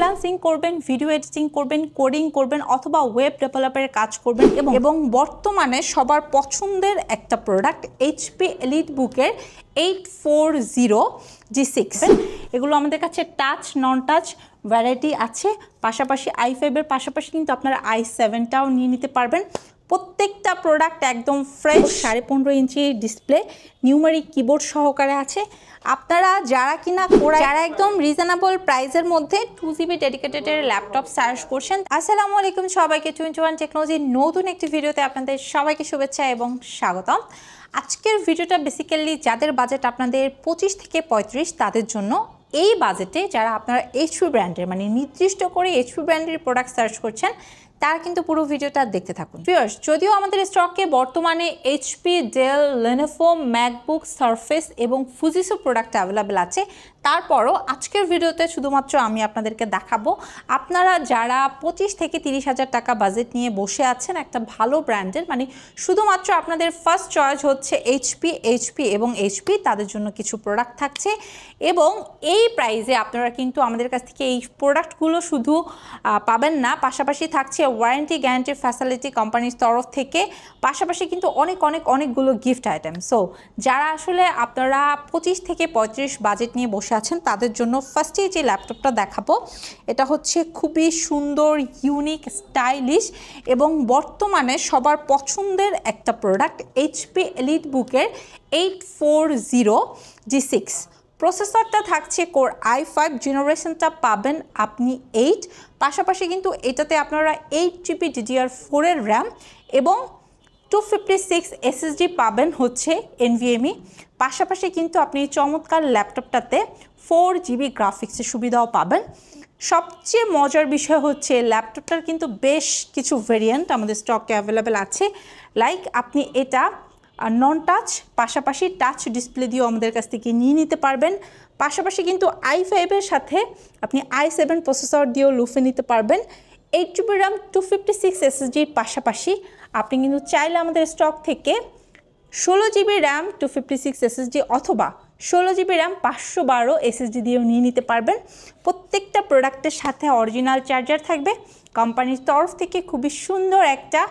Freelancing করবেন, video editing করবেন, coding করবেন অথবা ওয়েব ডেভেলপারের কাজ করবেন এবং বর্তমানে সবার পছন্দের একটা প্রোডাক্ট এইচপি এলিটবুকের 840G6। এগুলো আমাদের কাছে টাচ নন টাচ ভ্যারাইটি আছে, পাশাপাশি i5-এর পাশাপাশি কিন্তু আপনারা i7টাও নিয়ে নিতে পারবেন। প্রত্যেকটা প্রোডাক্ট একদম fresh, 15.5 inch display, numeric keyboard সহকারে আছে। আপনারা যারা কিনা যারা একদম রিজনেবল প্রাইসের মধ্যে 2GB ডেডিকেটেড ল্যাপটপ সার্চ করছেন, আসসালামু আলাইকুম সবাইকে। 21 টেকনোলজির নতুন একটি ভিডিওতে আপনাদের সবাইকে শুভেচ্ছা এবং স্বাগতম। আজকের ভিডিওটা বেসিক্যালি যাদের বাজেট আপনাদের 25 থেকে 35 তাদের জন্য। এই বাজেটে যারা আপনারা এইচপি ব্র্যান্ডের মানে নির্দিষ্ট করে এইচপি ব্র্যান্ডের প্রোডাক্ট সার্চ করছেন তারা কিন্তু পুরো ভিডিওটা দেখতে থাকুন। ভিউয়ার্স, যদিও আমাদের স্টকে বর্তমানে HP, Dell, Lenovo, MacBook, Surface এবং ফুজিসো প্রোডাক্ট অ্যাভেলেবেল আছে, তারপরও আজকের ভিডিওতে শুধুমাত্র আমি আপনাদেরকে দেখাবো আপনারা যারা 25 থেকে 30 হাজার টাকা বাজেট নিয়ে বসে আছেন একটা ভালো ব্র্যান্ডের, মানে শুধুমাত্র আপনাদের ফার্স্ট চয়েস হচ্ছে এইচপি এবং এইচপি, তাদের জন্য কিছু প্রোডাক্ট থাকছে। এবং এই প্রাইসে আপনারা কিন্তু আমাদের কাছ থেকে এই প্রোডাক্টগুলো শুধু পাবেন না, পাশাপাশি থাকছে ওয়ারেন্টি গ্যারান্টি ফ্যাসিলিটি কোম্পানির তরফ থেকে, পাশাপাশি কিন্তু অনেকগুলো গিফট আইটেম। সো যারা আসলে আপনারা 25 থেকে 35 বাজেট নিয়ে বসে আছেন তাদের জন্য ফার্স্টে যে ল্যাপটপটা দেখাবো এটা হচ্ছে খুবই সুন্দর, ইউনিক, স্টাইলিশ এবং বর্তমানে সবার পছন্দের একটা প্রোডাক্ট এইচপি এলিটবুকের 840G6। প্রসেসরটা থাকছে কোর i5, জেনারেশনটা পাবেন আপনি 8, পাশাপাশি কিন্তু এটাতে আপনারা 8GB DDR4 এর র্যাম এবং 256 SSD পাবেন হচ্ছে NVMe। পাশাপাশি কিন্তু আপনি চমৎকার ল্যাপটপটাতে 4GB গ্রাফিক্সের সুবিধাও পাবেন। সবচেয়ে মজার বিষয় হচ্ছে ল্যাপটপটার কিন্তু বেশ কিছু ভেরিয়েন্ট আমাদের স্টকে অ্যাভেলেবেল আছে, লাইক আপনি এটা নন টাচ পাশাপাশি টাচ ডিসপ্লে দিয়েও আমাদের কাছ থেকে নিয়ে নিতে পারবেন। পাশাপাশি কিন্তু i5-এর সাথে আপনি i7 প্রসেসর দিয়েও লুফে নিতে পারবেন। 8GB র্যাম 256 SSDর পাশাপাশি আপনি কিন্তু চাইলে আমাদের স্টক থেকে 16GB র্যাম 256 SSD অথবা 16GB র্যাম 512 SSD দিয়েও নিয়ে নিতে পারবেন। প্রত্যেকটা প্রোডাক্টের সাথে অরিজিনাল চার্জার থাকবে, কোম্পানির তরফ থেকে খুবই সুন্দর একটা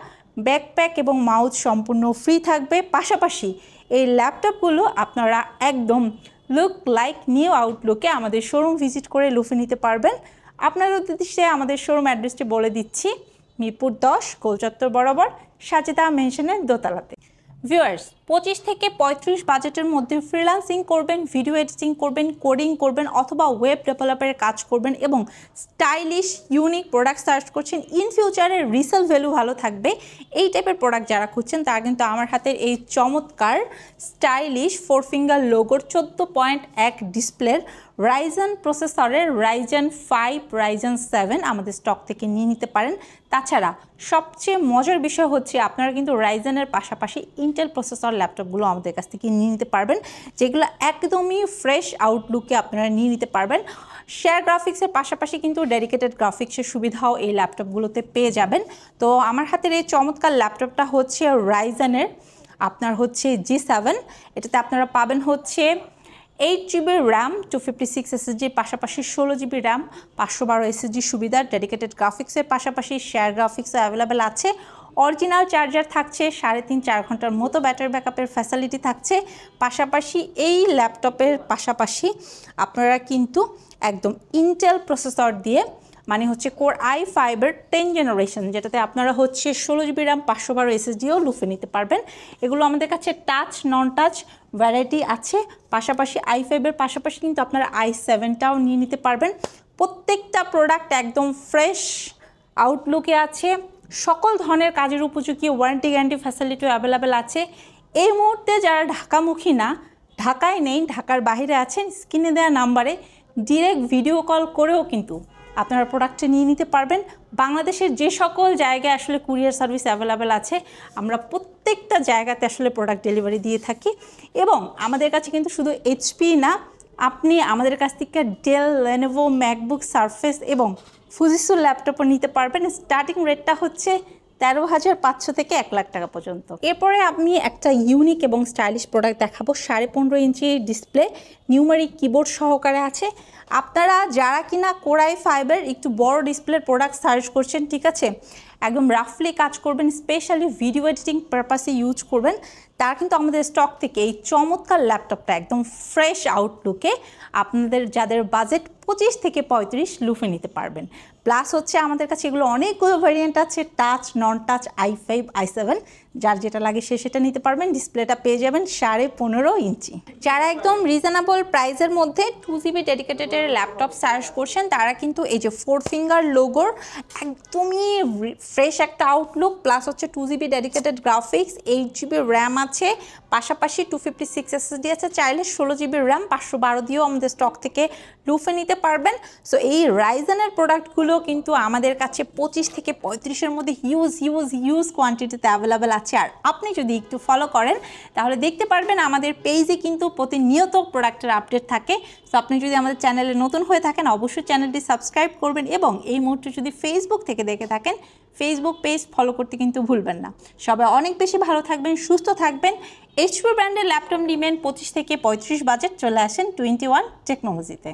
ব্যাকপ্যাক এবং মাউথ সম্পূর্ণ ফ্রি থাকবে। পাশাপাশি এই ল্যাপটপগুলো আপনারা একদম লুক লাইক নিউ আউটলুকে আমাদের শোরুম ভিজিট করে লুফে নিতে পারবেন। আপনাদের উদ্দেশ্যে আমাদের শোরুম অ্যাড্রেসটি বলে দিচ্ছি, মিরপুর 10 গোলচত্বর বরাবর সাজেদা মেনশনের দোতলাতে। ভিউয়ার্স, 25 থেকে 35 বাজেটের মধ্যে ফ্রিল্যান্সিং করবেন, ভিডিও এডিটিং করবেন, কোডিং করবেন অথবা ওয়েব ডেভেলপারের কাজ করবেন এবং স্টাইলিশ ইউনিক প্রোডাক্ট সার্চ করছেন, ইন ফিউচারে রিসেল ভ্যালু ভালো থাকবে, এই টাইপের প্রোডাক্ট যারা খুঁজছেন তারা কিন্তু আমার হাতের এই চমৎকার স্টাইলিশ 4 ফিঙ্গার লোগোর 14.1 ডিসপ্লের রাইজেন প্রসেসরের রাইজেন 5, রাইজেন 7 আমাদের স্টক থেকে নিয়ে নিতে পারেন। তাছাড়া সবচেয়ে মজার বিষয় হচ্ছে আপনারা কিন্তু রাইজেনের পাশাপাশি ইন্টেল প্রসেসর ল্যাপটপগুলো আমাদের কাছ থেকে নিয়ে নিতে পারবেন, যেগুলো একদমই ফ্রেশ আউটলুকে আপনারা নিয়ে নিতে পারবেন। শেয়ার গ্রাফিক্সের পাশাপাশি কিন্তু ডেডিকেটেড গ্রাফিক্সের সুবিধাও এই ল্যাপটপগুলোতে পেয়ে যাবেন। তো আমার হাতের এই চমৎকার ল্যাপটপটা হচ্ছে রাইজেনের আপনার হচ্ছে G7, এটাতে আপনারা পাবেন হচ্ছে 8GB র্যাম 256 SSD পাশাপাশি 16GB র্যাম 512 SSD সুবিধা, ডেডিকেটেড গ্রাফিক্সের পাশাপাশি শেয়ার গ্রাফিক্সও অ্যাভেলেবেল আছে। অরিজিনাল চার্জার থাকছে, 3.5-4 ঘন্টার মতো ব্যাটারি ব্যাকআপের ফ্যাসিলিটি থাকছে। পাশাপাশি এই ল্যাপটপের পাশাপাশি আপনারা কিন্তু একদম ইন্টেল প্রসেসর দিয়ে মানে হচ্ছে কোর i5-এর 10 জেনারেশন, যেটাতে আপনারা হচ্ছে 16GB র্যাম 512 SSDও লুফে নিতে পারবেন। এগুলো আমাদের কাছে টাচ নন টাচ ভ্যারাইটি আছে, পাশাপাশি i5-এর পাশাপাশি কিন্তু আপনারা i7টাও নিয়ে নিতে পারবেন। প্রত্যেকটা প্রোডাক্ট একদম ফ্রেশ আউটলুকে আছে, সকল ধরনের কাজের উপযোগী, ওয়ারেন্টি গ্যারান্টি ফ্যাসিলিটিও অ্যাভেলেবেল আছে। এই মুহূর্তে যারা ঢাকামুখী না, ঢাকায় নেই, ঢাকার বাইরে আছেন, স্ক্রিনে দেওয়া নাম্বারে ডিরেক্ট ভিডিও কল করেও কিন্তু আপনারা প্রোডাক্টটা নিয়ে নিতে পারবেন। বাংলাদেশের যে সকল জায়গায় আসলে কুরিয়ার সার্ভিস অ্যাভেলেবেল আছে, আমরা প্রত্যেকটা জায়গাতে আসলে প্রোডাক্ট ডেলিভারি দিয়ে থাকি। এবং আমাদের কাছে কিন্তু শুধু এইচপি না, আপনি আমাদের কাছ থেকে ডেল, লেনোভো, ম্যাকবুক, সারফেস এবং ফুজিসো ল্যাপটপও নিতে পারবেন। স্টার্টিং রেটটা হচ্ছে 13,500 থেকে 1 লাখ টাকা পর্যন্ত। এরপরে আমি একটা ইউনিক এবং স্টাইলিশ প্রোডাক্ট দেখাবো, 15.5 ইঞ্চি ডিসপ্লে, নিউমেরিক কিবোর্ড সহকারে আছে। আপনারা যারা কিনা কোর i5-এর একটু বড় ডিসপ্লের প্রোডাক্ট সার্চ করছেন, ঠিক আছে, একদম রাফলি কাজ করবেন, স্পেশালি ভিডিও এডিটিং পারপাসে ইউজ করবেন, তারা কিন্তু আমাদের স্টক থেকে এই চমৎকার ল্যাপটপটা একদম ফ্রেশ আউটলুকে আপনাদের যাদের বাজেট 25 থেকে 35 লুফে নিতে পারবেন। প্লাস হচ্ছে আমাদের কাছে এগুলো অনেকগুলো ভ্যারিয়েন্ট আছে, টাচ, নন টাচ, i5, i7, যার যেটা লাগে সে সেটা নিতে পারবেন। ডিসপ্লেটা পেয়ে যাবেন 15.5 ইঞ্চি। যারা একদম রিজনেবল প্রাইসের মধ্যে 2GB ডেডিকেটেডের ল্যাপটপ সার্চ করছেন, তারা কিন্তু এই যে 4 ফিঙ্গার লোগোর একদমই ফ্রেশ একটা আউটলুক, প্লাস হচ্ছে 2GB dedicated graphics, 8GB RAM আছে, পাশাপাশি 256 SSD আছে, চাইলে 16GB র্যাম 512 দিয়েও আমাদের স্টক থেকে লুফে নিতে পারবেন। সো এই রাইজেনের প্রোডাক্টগুলো কিন্তু আমাদের কাছে 25 থেকে 35-এর মধ্যে হিউজ কোয়ান্টিটিতে অ্যাভেলেবেল আছে। আর আপনি যদি একটু ফলো করেন তাহলে দেখতে পারবেন আমাদের পেজে কিন্তু প্রতিনিয়ত প্রোডাক্টের আপডেট থাকে। সো আপনি যদি আমাদের চ্যানেলে নতুন হয়ে থাকেন অবশ্যই চ্যানেলটি সাবস্ক্রাইব করবেন, এবং এই মুহূর্তে যদি ফেসবুক থেকে দেখে থাকেন ফেসবুক পেজ ফলো করতে কিন্তু ভুলবেন না। সবাই অনেক বেশি ভালো থাকবেন, সুস্থ থাকবেন। HP ব্র্যান্ডের ল্যাপটপ নিবেন 25 থেকে 35 বাজেট, চলে আসেন 21 টেকনোলজিতে।